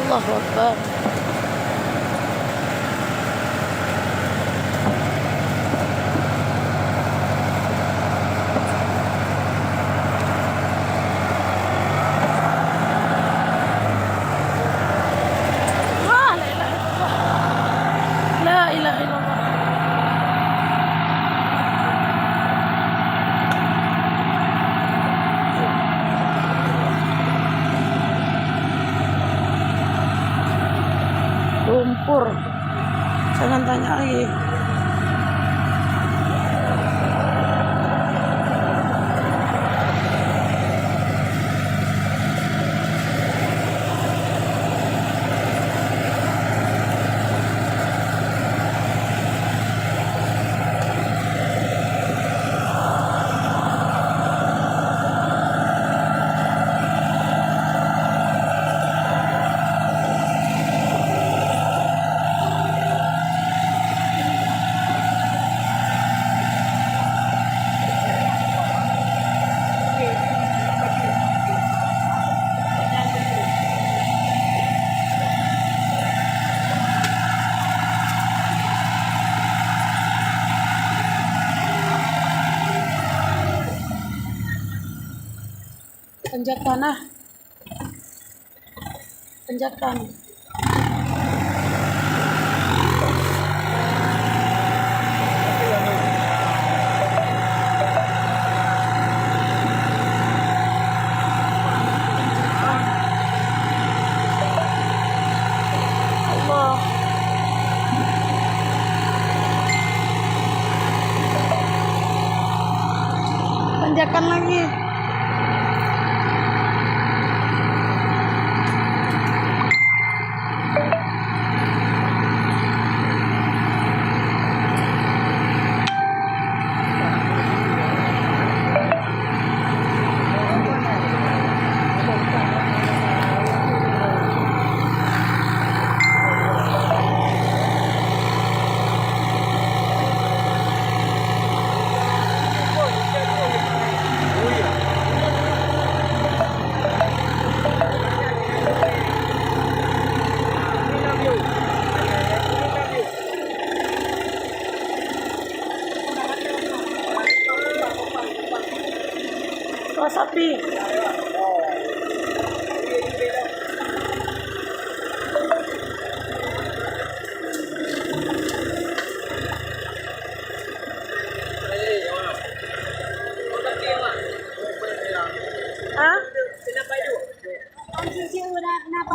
Allahu Akbar. La ilaha illallah. Lumpur, jangan tanya lagi. Tanjak tanah, tanjakan. Allah. Tanjakan lagi. Oh, sapi. Hah?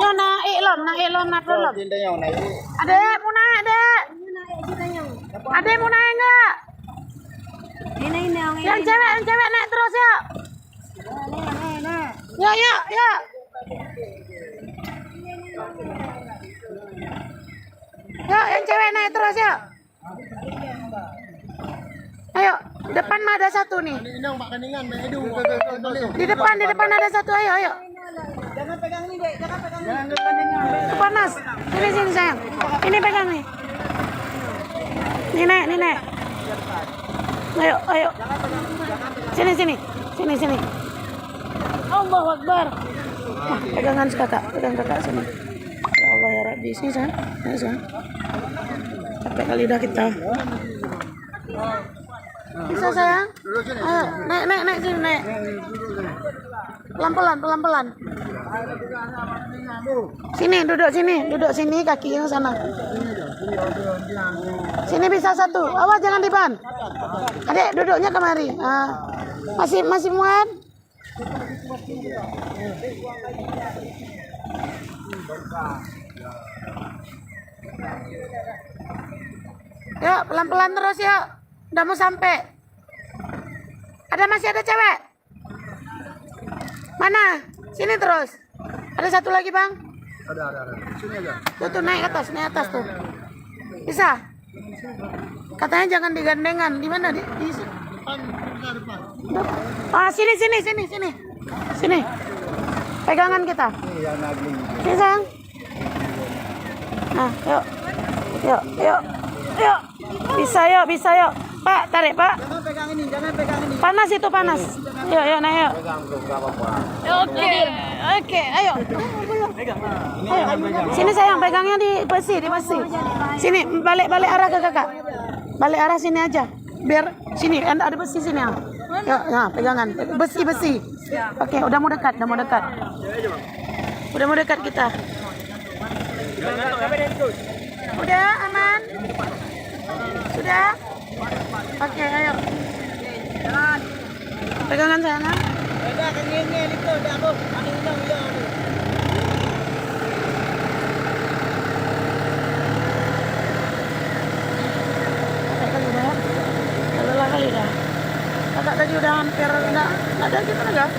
Yo naik lom lom. Adek mau naik adek. Adek mau naik enggak? Yang cewek naik terus ya. Ya. Ya, yang cewek naik terus ya. Ayo, depan mah ada satu nih. Di depan ada satu. Ayo. Jangan pegang ini, Dek. Jangan pegang ini. Panas. Sini sayang. Ini pegang nih. Nih naik. Ayo. Sini. Allahu Akbar. Pegangan kakak sini. Ya Allah ya Rabbi, sini sayang. Capek kali dah kita. Bisa sayang? Ayo, naik sini, naik. Pelan-pelan. Sini, duduk sini, kaki yang sana. Sini bisa satu. Awas jangan di ban. Adek, duduknya kemari. Masih muat? Ya, pelan-pelan terus ya. Udah mau sampai. Masih ada cewek? Mana? Sini terus. Ada satu lagi, Bang? Ada. Sini aja. Tuh naik atas tuh. Bisa? Katanya jangan digandengan. Di mana? Di Depan. Sini. Pegangan kita. Sini, sayang. Nah, yuk. Bisa yuk. Pak, tarik Pak. Jangan pegang ini, jangan pegang ini. Panas itu panas. Yuk, yuk, naik yuk. Pegang tuh, enggak apa-apa. Oke, oke, ayo. Pegang. Ini Ayo. jangan pegang. Sini sayang, pegangnya di besi, di besi. Sini, balik arah ke kakak. Balik arah sini aja. Biar sini, ada besi sini ya. Yuk, nah, pegangan. Besi. Oke, udah mau dekat, udah mau dekat. Udah mau dekat kita. Udah aman? Sudah? Oke, ayo. Pegangan sayang. Pegang ngeng-ngeng itu, dah aku. Ada hilang. Kali dah. Kakak tadi udah hampir enggak ada gitu enggak?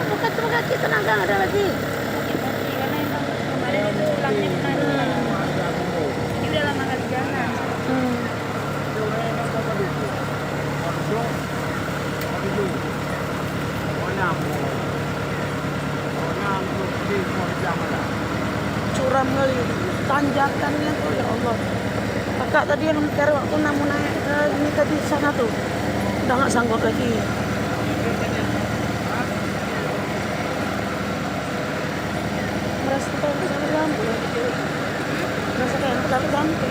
Bukan cuma kaki tenaga enggak ada lagi. Kemarin itu tulangnya kena. Ini udah lama kali jalan. Curam kali, tanjakannya tuh ya Allah. Kakak tadi yang hampir waktu mau naik ini tadi sana tuh udah nggak sanggup lagi. Merasa kayak lampu, merasa kayak lampu.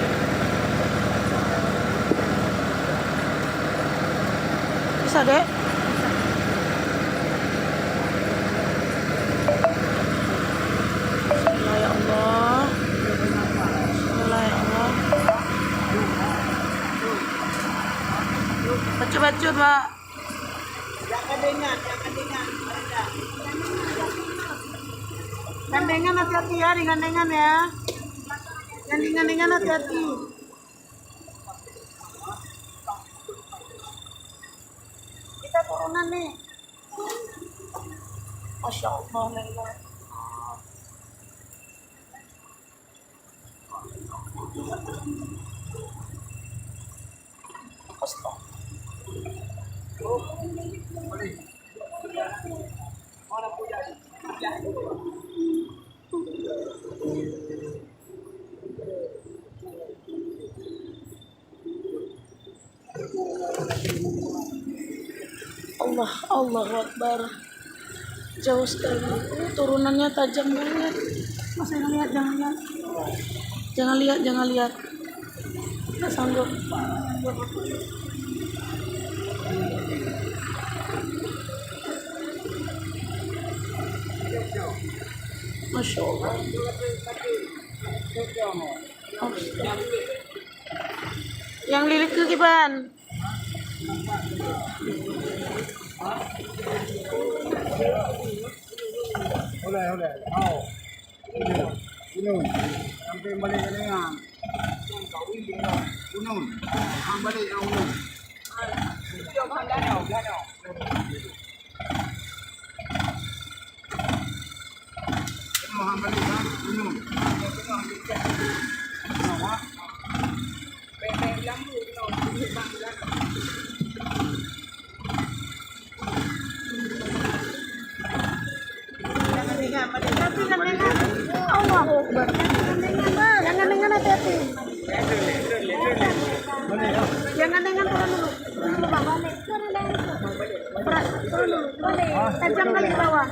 Bisa dek? Bismillah ya Allah. Bismillah ya Allah. Bacut Pak. Jangan dengar. Gandengan hati-hati ya, digandengan ya. Gandengan hati-hati. Kita turunan nih. Masya Allah. Allahu Akbar. Jauh sekali. Turunannya tajam banget. Mas jangan lihat. Nggak sanggup. Masya Allah. Yang lilit ke Kiban. Udah. Mau. Gunung. Sampai balik ke Lengang. Gunung. Balik ke Gunung. Jangan dengan hati-hati. Jangan dengan turun dulu. Turun dulu. Tajam kali ke bawah.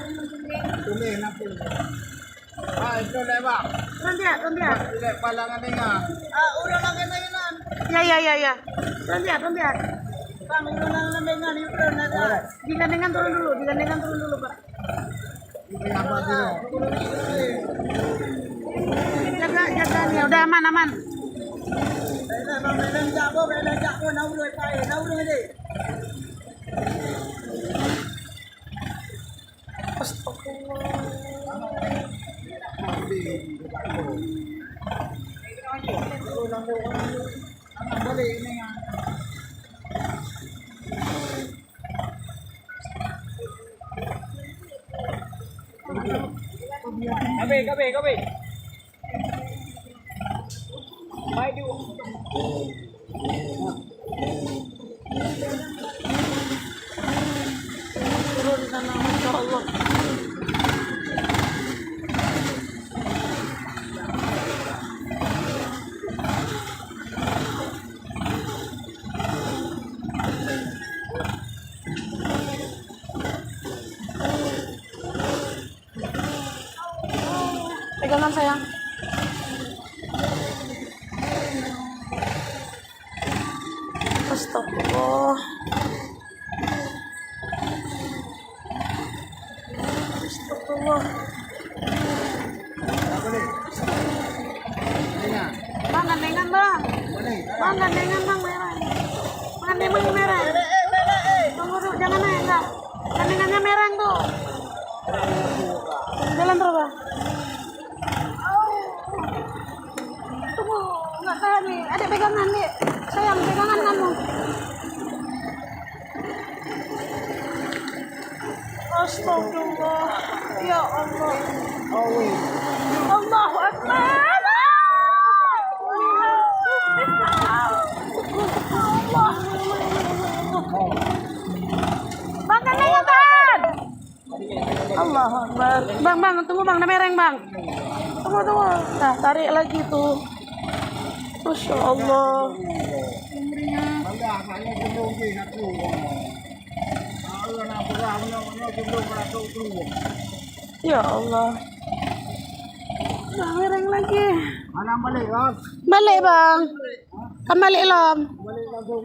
Itu lewat. Turun dia. Tidak palangan dengar. Udah makan mainan. Ya. Turun dia. Bang, udah dengar itu. Digandengan turun dulu, Pak. Jaga nih, udah aman. Kabe. Maju. Turun sana, Masya Allah. pegangan sayang. Astagfirullah. Astagfirullah. Bang, gandengan bang. Bang, gandengan bang merah. Gandengan merah. Tunggu dulu, jangan naik enggak. Gandengannya merah tuh. Jalan terus bang. Tunggu, nggak tahan nih. Ada pegangan nih. Sayang, pegangan kamu. Astagfirullah. Ya Allah. Allahu Akbar. Bang, gandengan bang. Allahu Akbar. Bang, tunggu bang, ada mereng bang. Tunggu. Nah, tarik lagi tuh. Masya Allah. Ya Allah. Nah, mereng lagi. Mana balik kan? Balik bang. Kan balik lam. Balik langsung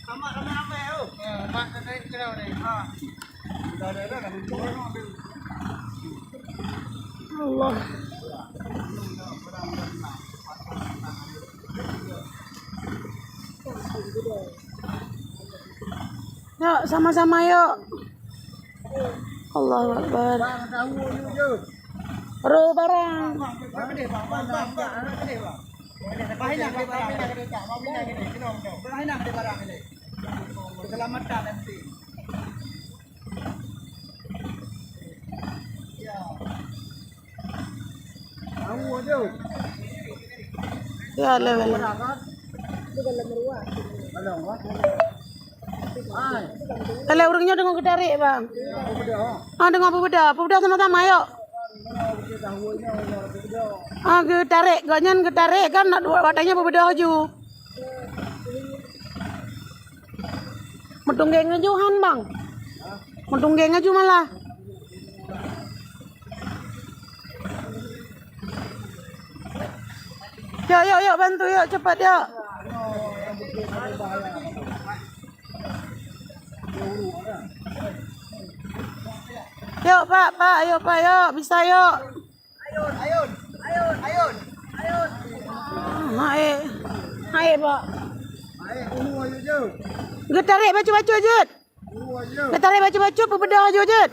sama rame-rame yuk. Mak tadi kira ni. Ha. Dah kan turun ambil. Allah. Yuk, sama-sama yuk. Allahu Akbar. Bang tahu je. Ro barang. Bang ni bang. Anak ni bang. Bahina ke barang ni tak. Bahina ke ni. Kena on. Bahina ke barang ni. Keselamatan nanti. Ya. Tahu je. Ya level. Kalau orangnya dengan ketarik bang. Dengan apa beda sama-sama yuk. Ketarik, ganyan ketarik kan watanya berbeda aja. Mentunggeng ajuhan bang. Mentunggeng aju malah. Yuk bantu yuk cepat yuk. Yuk pak, ayo pak yuk, bisa yuk. Ayun. Hai pak. Ulu aja je. Getarik baju-baju jut. Ulu aja. Getarik baju-baju berbeda aja jut.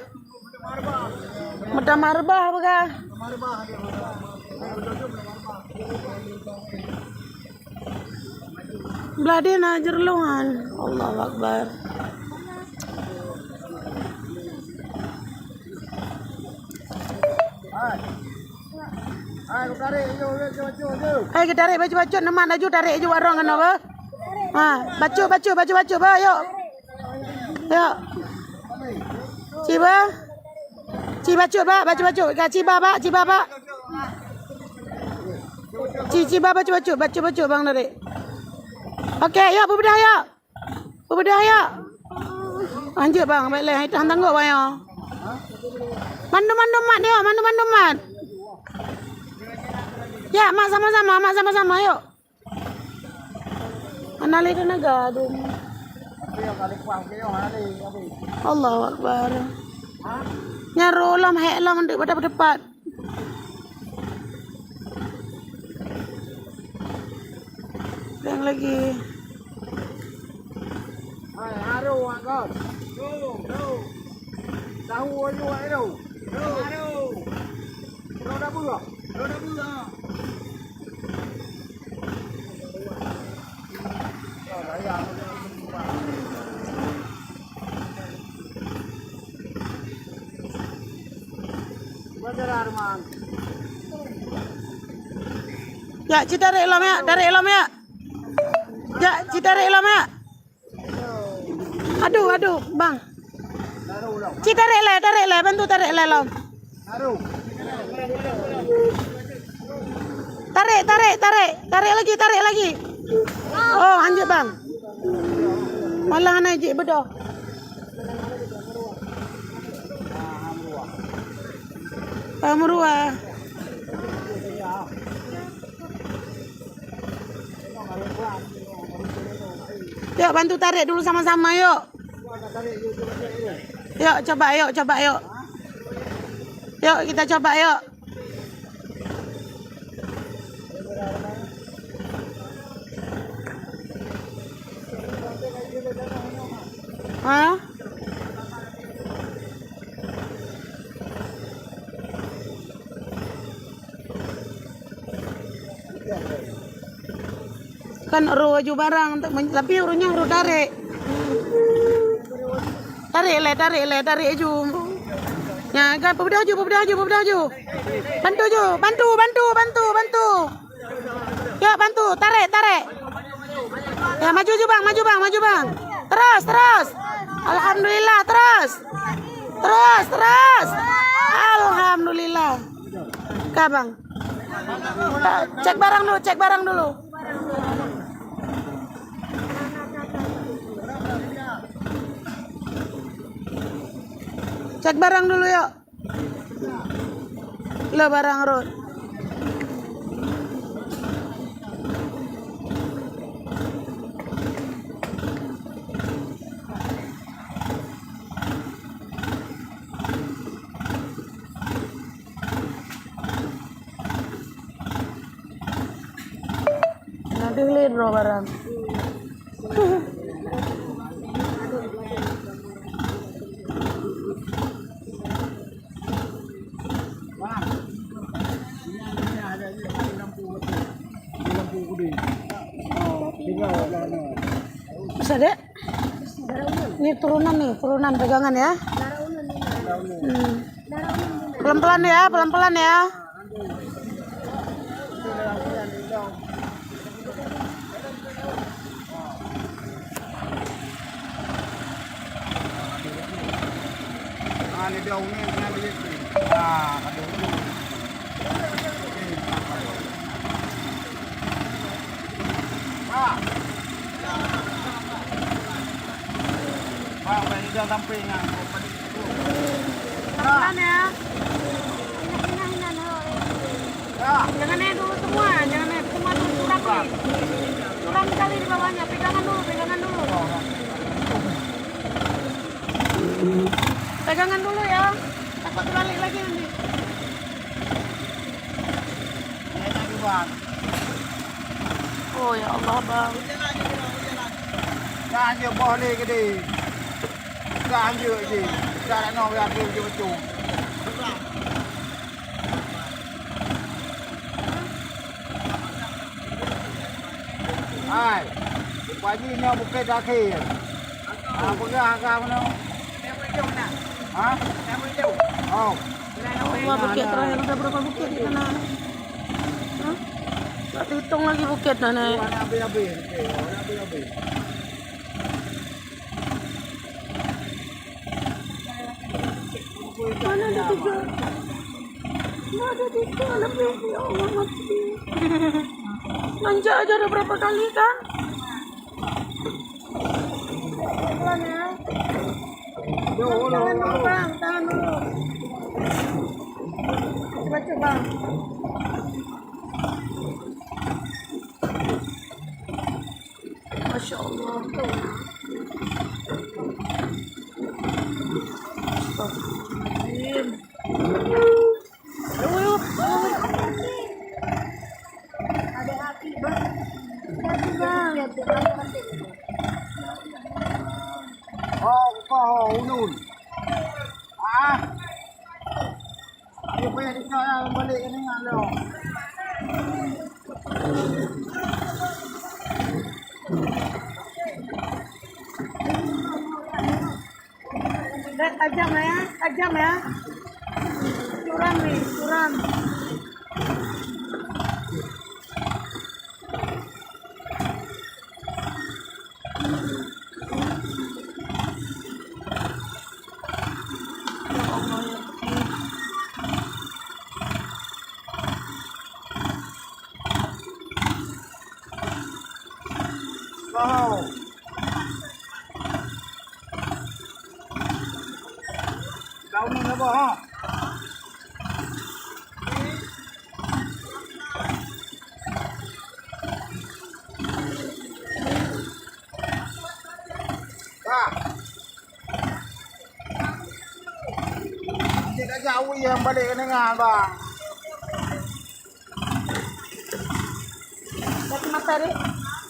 Mata marbah begah. Marbah dia. Beladin ajar luan. Allahu Akbar. Ayo tarik je. Hai kita tarik baju-baju neman aju tarik aju warung kan apa? Ha, baju ba yuk. Yuk. Ciba. Ciba baju. Ciba ba. Ciba baju bang tarik. Okey, yuk berbedah yuk. Anjir bang, baiklah hitam tangguh bang ya. Mandu mat dia, mandu mat. Ya, mak sama-sama yuk. Anali tenaga tu. Allahu Akbar. Nyarulam heklam untuk depan. Yang lagi. Hai, haru angkat. Go. Tahu aja ai đâu. Haru. Roda bula. Ya, citarik lam ya. Ya, citarik lam ya. Aduh, bang. Citarik le, bantu tarik le lam. Haru. Tarik lagi. Oh, anjir bang. Malah anak je bedah. Murua. Yuk bantu tarik dulu sama-sama yuk. Yuk coba yuk. Yuk kita coba yuk. Hah? Kan uru aju barang tapi urunya uru tarik. Tarik aju. Ya kan pemuda aju. Bantu. Ya bantu, tarik. Ya maju bang. Terus. Alhamdulillah, terus. Alhamdulillah. Kabang. Cek barang dulu. Cek barang dulu yuk. Lo barang Rod. Nanti lihat bro barang. Bisa dek? Ini turunan pegangan ya. Pelan-pelan ya. Ini daunnya kena lihat. Nah, ada ini dah sampingan. Pelan ya. Jangan naik dulu semua dulu suram kali di bawahnya. Pegangan dulu. Pegangan dulu ya. Takut balik lagi nanti. Oh ya Allah bang. Jangan je boleh ke dia. Jangan je. Jangan nak biar dia betul. Hai. Pagi ni bukan akhir. Pegang mana? Hah? Oh. Allah bukit terakhir udah berapa bukit di sana? Hah? Tak hitung lagi bukit nenek. Habis. Mana ada tiga? Lebih. Ya Allah mati. Manja aja udah berapa kali kan? Pelan ya. Tangan dulu bang. Coba. Masya Allah. Ada api bang. Oh, ulun. Dia punya dikau balik ke ni ngalo. Tajam ya. Curam. Oh. Daun ni apa ha? jauh yang balik ni ngah bang. Dapat materi.